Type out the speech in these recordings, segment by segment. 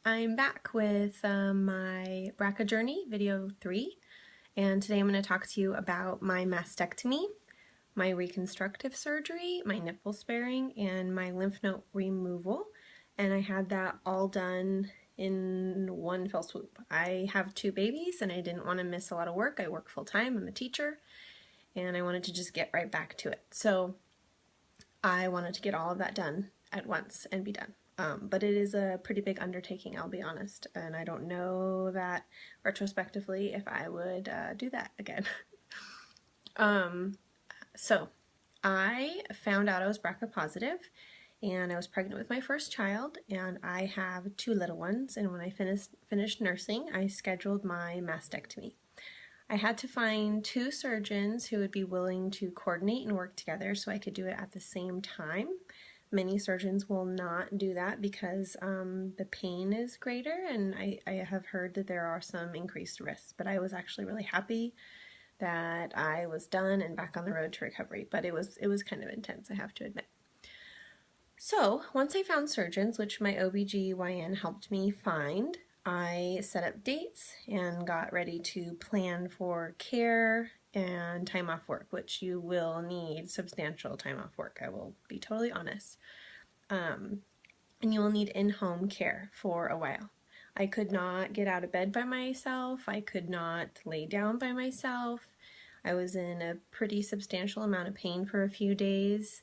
I'm back with my BRACA journey, video 3, and today I'm going to talk to you about my mastectomy, my reconstructive surgery, my nipple sparing, and my lymph node removal. And I had that all done in one fell swoop. I have 2 babies and I didn't want to miss a lot of work. I work full time, I'm a teacher, and I wanted to just get right back to it. So I wanted to get all of that done at once and be done. But it is a pretty big undertaking, I'll be honest, and I don't know that retrospectively if I would do that again. So I found out I was BRCA positive, and I was pregnant with my first child, and I have 2 little ones, and when I finished nursing, I scheduled my mastectomy. I had to find 2 surgeons who would be willing to coordinate and work together so I could do it at the same time. Many surgeons will not do that because the pain is greater, and I have heard that there are some increased risks, but I was actually really happy that I was done and back on the road to recovery, but it was kind of intense, I have to admit. So once I found surgeons, which my OBGYN helped me find, I set up dates and got ready to plan for care and time off work, which you will need substantial time off work, I will be totally honest. And you will need in-home care for a while. I could not get out of bed by myself. I could not lay down by myself. I was in a pretty substantial amount of pain for a few days.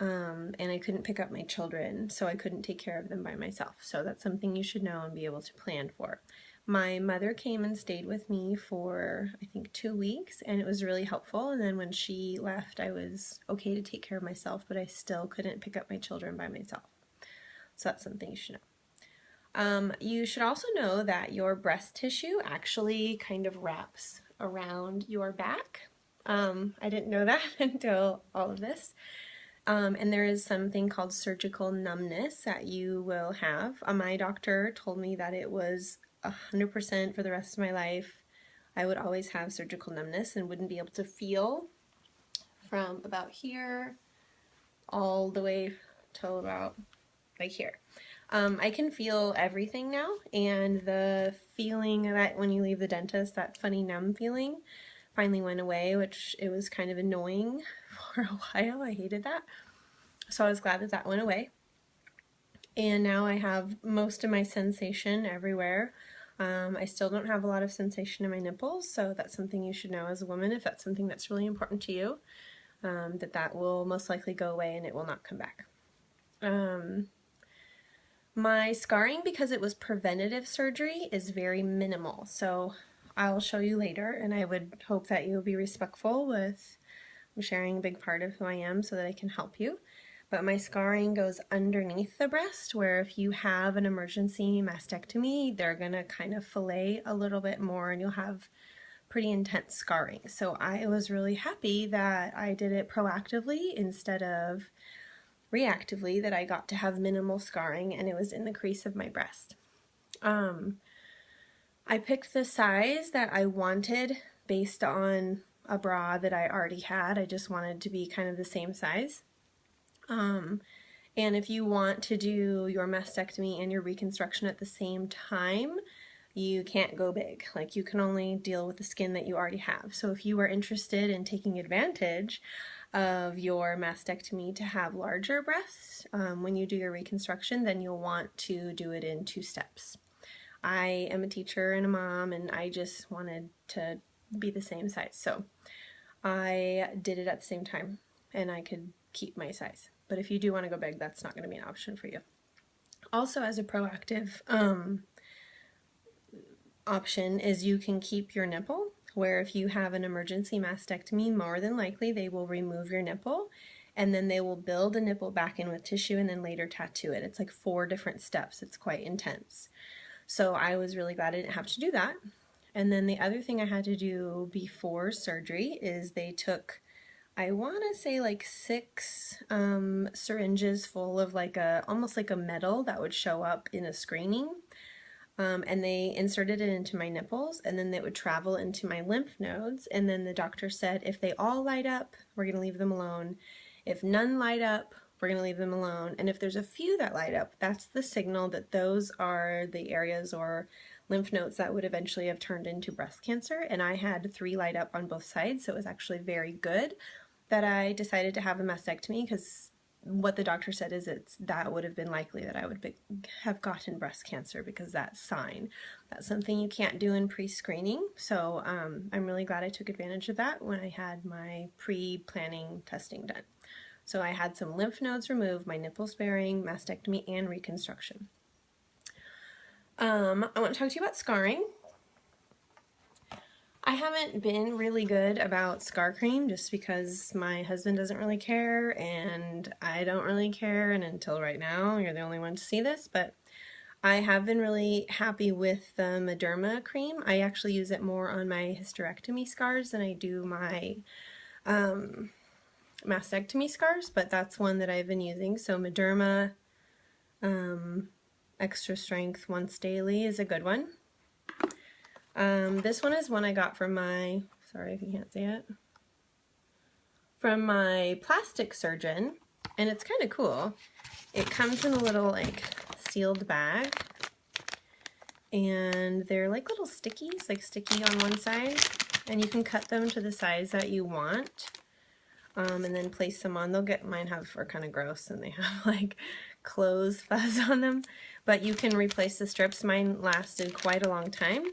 And I couldn't pick up my children, so I couldn't take care of them by myself. So that's something you should know and be able to plan for. My mother came and stayed with me for, I think, 2 weeks, and it was really helpful. And then when she left, I was okay to take care of myself, but I still couldn't pick up my children by myself. So that's something you should know. You should also know that your breast tissue actually kind of wraps around your back. I didn't know that until all of this. And there is something called surgical numbness that you will have. My doctor told me that it was 100% for the rest of my life. I would always have surgical numbness and wouldn't be able to feel from about here all the way till about like here. I can feel everything now, and the feeling that when you leave the dentist, that funny numb feeling, finally went away, which it was kind of annoying for a while. I hated that. So I was glad that that went away. And now I have most of my sensation everywhere. I still don't have a lot of sensation in my nipples, so that's something you should know as a woman if that's something that's really important to you, that will most likely go away and it will not come back. My scarring, because it was preventative surgery, is very minimal, so I'll show you later, and I would hope that you'll be respectful with sharing a big part of who I am so that I can help you. But my scarring goes underneath the breast, where if you have an emergency mastectomy, they're gonna kind of fillet a little bit more and you'll have pretty intense scarring. So I was really happy that I did it proactively instead of reactively, that I got to have minimal scarring and it was in the crease of my breast. I picked the size that I wanted based on a bra that I already had. I just wanted to be kind of the same size. And if you want to do your mastectomy and your reconstruction at the same time, you can't go big. Like, you can only deal with the skin that you already have. So if you are interested in taking advantage of your mastectomy to have larger breasts when you do your reconstruction, then you'll want to do it in 2 steps. I am a teacher and a mom, and I just wanted to be the same size. So I did it at the same time, and I could keep my size. But if you do want to go big, that's not going to be an option for you. Also, as a proactive option is you can keep your nipple, where if you have an emergency mastectomy, more than likely they will remove your nipple, and then they will build a nipple back in with tissue and then later tattoo it. It's like 4 different steps. It's quite intense. So I was really glad I didn't have to do that. And then the other thing I had to do before surgery is they took, I want to say, like 6 syringes full of like almost like a metal that would show up in a screening. And they inserted it into my nipples, and then it would travel into my lymph nodes. And then the doctor said, if they all light up, we're going to leave them alone. If none light up, we're going to leave them alone. And if there's a few that light up, that's the signal that those are the areas or lymph nodes that would eventually have turned into breast cancer. And I had 3 light up on both sides, so it was actually very good that I decided to have a mastectomy, because what the doctor said is that would have been likely that I would have gotten breast cancer, because that sign, that's something you can't do in pre-screening. So I'm really glad I took advantage of that when I had my pre-planning testing done. So I had some lymph nodes removed, my nipple sparing, mastectomy, and reconstruction. I want to talk to you about scarring. I haven't been really good about scar cream just because my husband doesn't really care and I don't really care, and until right now, you're the only one to see this, but I have been really happy with the Mederma cream. I actually use it more on my hysterectomy scars than I do my mastectomy scars, but that's one that I've been using. So Mederma extra strength once daily is a good one. This one is one I got from my, sorry if you can't see it, from my plastic surgeon, and it's kind of cool. It comes in a little like sealed bag, and they're like little stickies, like sticky on one side, and you can cut them to the size that you want, and then place them on. Mine are kind of gross and they have like clothes fuzz on them, but you can replace the strips. Mine lasted quite a long time.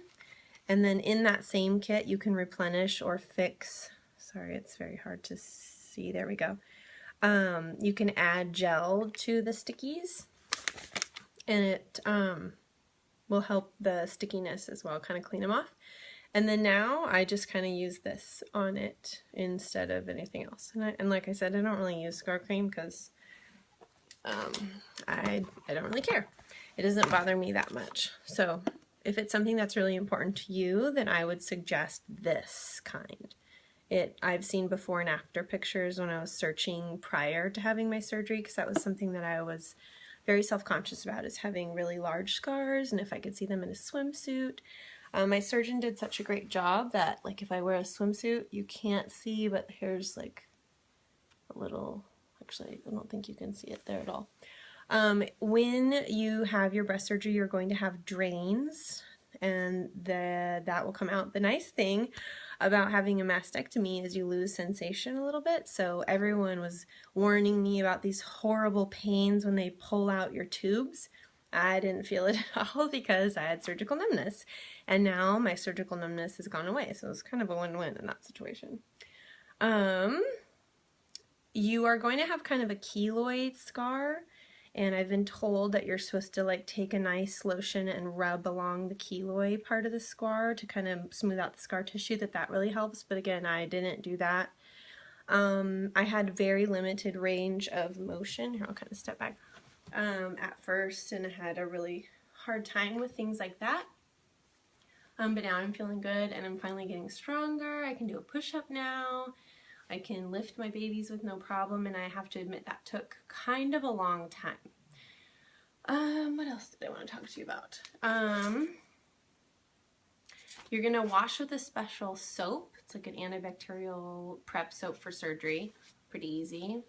And then in that same kit, you can replenish or fix, sorry, it's very hard to see, there we go. You can add gel to the stickies, and it will help the stickiness as well, kind of clean them off. And then now I just kind of use this on it instead of anything else. And like I said, I don't really use scar cream because I don't really care. It doesn't bother me that much. So if it's something that's really important to you, then I would suggest this kind. I've seen before and after pictures when I was searching prior to having my surgery, because that was something that I was very self-conscious about, is having really large scars and if I could see them in a swimsuit. My surgeon did such a great job that, like, if I wear a swimsuit, you can't see, but here's like a little, actually I don't think you can see it there at all. When you have your breast surgery, you're going to have drains, and that will come out. The nice thing about having a mastectomy is you lose sensation a little bit. So everyone was warning me about these horrible pains when they pull out your tubes. I didn't feel it at all because I had surgical numbness, and now my surgical numbness has gone away. So it's kind of a win-win in that situation. You are going to have kind of a keloid scar. And I've been told that you're supposed to like take a nice lotion and rub along the keloid part of the scar to kind of smooth out the scar tissue, that really helps. But again, I didn't do that. I had very limited range of motion. Here, I'll kind of step back at first, and I had a really hard time with things like that. But now I'm feeling good and I'm finally getting stronger. I can do a push-up now. I can lift my babies with no problem, and I have to admit that took kind of a long time. What else did I want to talk to you about? You're going to wash with a special soap. It's like an antibacterial prep soap for surgery. Pretty easy.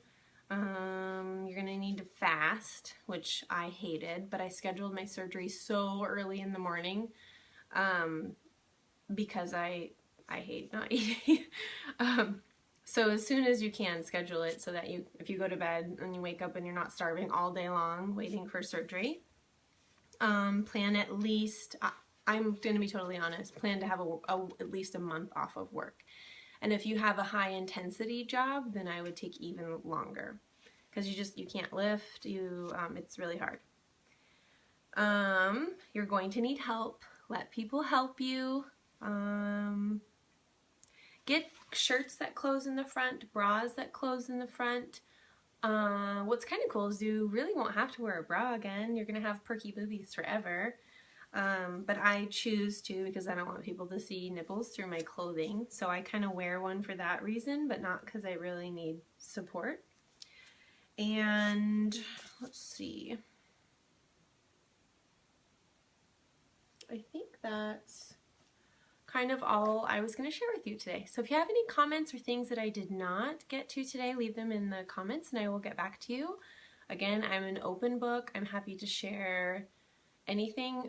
You're going to need to fast, which I hated, but I scheduled my surgery so early in the morning because I hate not eating. So as soon as you can, schedule it so that if you go to bed and you wake up and you're not starving all day long waiting for surgery. Plan at least, I'm going to be totally honest, plan to have at least a month off of work. And if you have a high intensity job, then I would take even longer, because you can't lift, it's really hard. You're going to need help. Let people help you. Get shirts that close in the front, bras that close in the front. What's kind of cool is you really won't have to wear a bra again. You're going to have perky boobies forever. But I choose to because I don't want people to see nipples through my clothing. So I kind of wear one for that reason, but not because I really need support. And let's see. I think that's kind of all I was going to share with you today. So if you have any comments or things that I did not get to today, leave them in the comments and I will get back to you. Again, I'm an open book. I'm happy to share anything.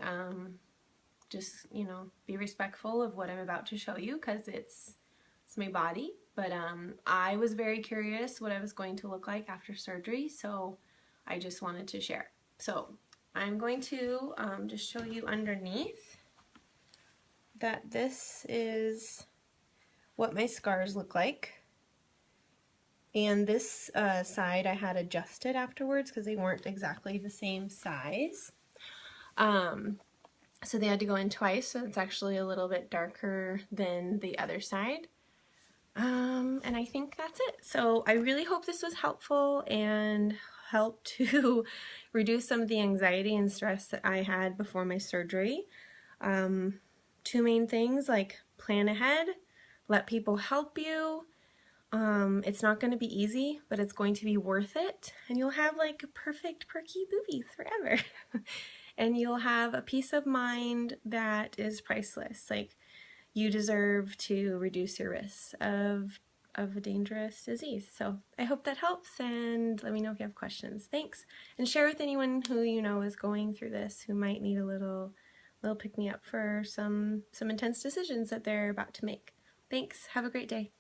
Just, you know, be respectful of what I'm about to show you because it's my body. But I was very curious what I was going to look like after surgery, so I just wanted to share. So I'm going to just show you underneath that this is what my scars look like. And this side I had adjusted afterwards because they weren't exactly the same size. So they had to go in twice, so it's actually a little bit darker than the other side. And I think that's it. So I really hope this was helpful and helped to reduce some of the anxiety and stress that I had before my surgery. Two main things, like plan ahead, let people help you. It's not going to be easy, but it's going to be worth it, and you'll have like perfect perky boobies forever. And you'll have a peace of mind that is priceless. Like, you deserve to reduce your risks of a dangerous disease. So I hope that helps, and let me know if you have questions. Thanks, and share with anyone who you know is going through this, who might need a little pick-me-up for some intense decisions that they're about to make. Thanks. Have a great day.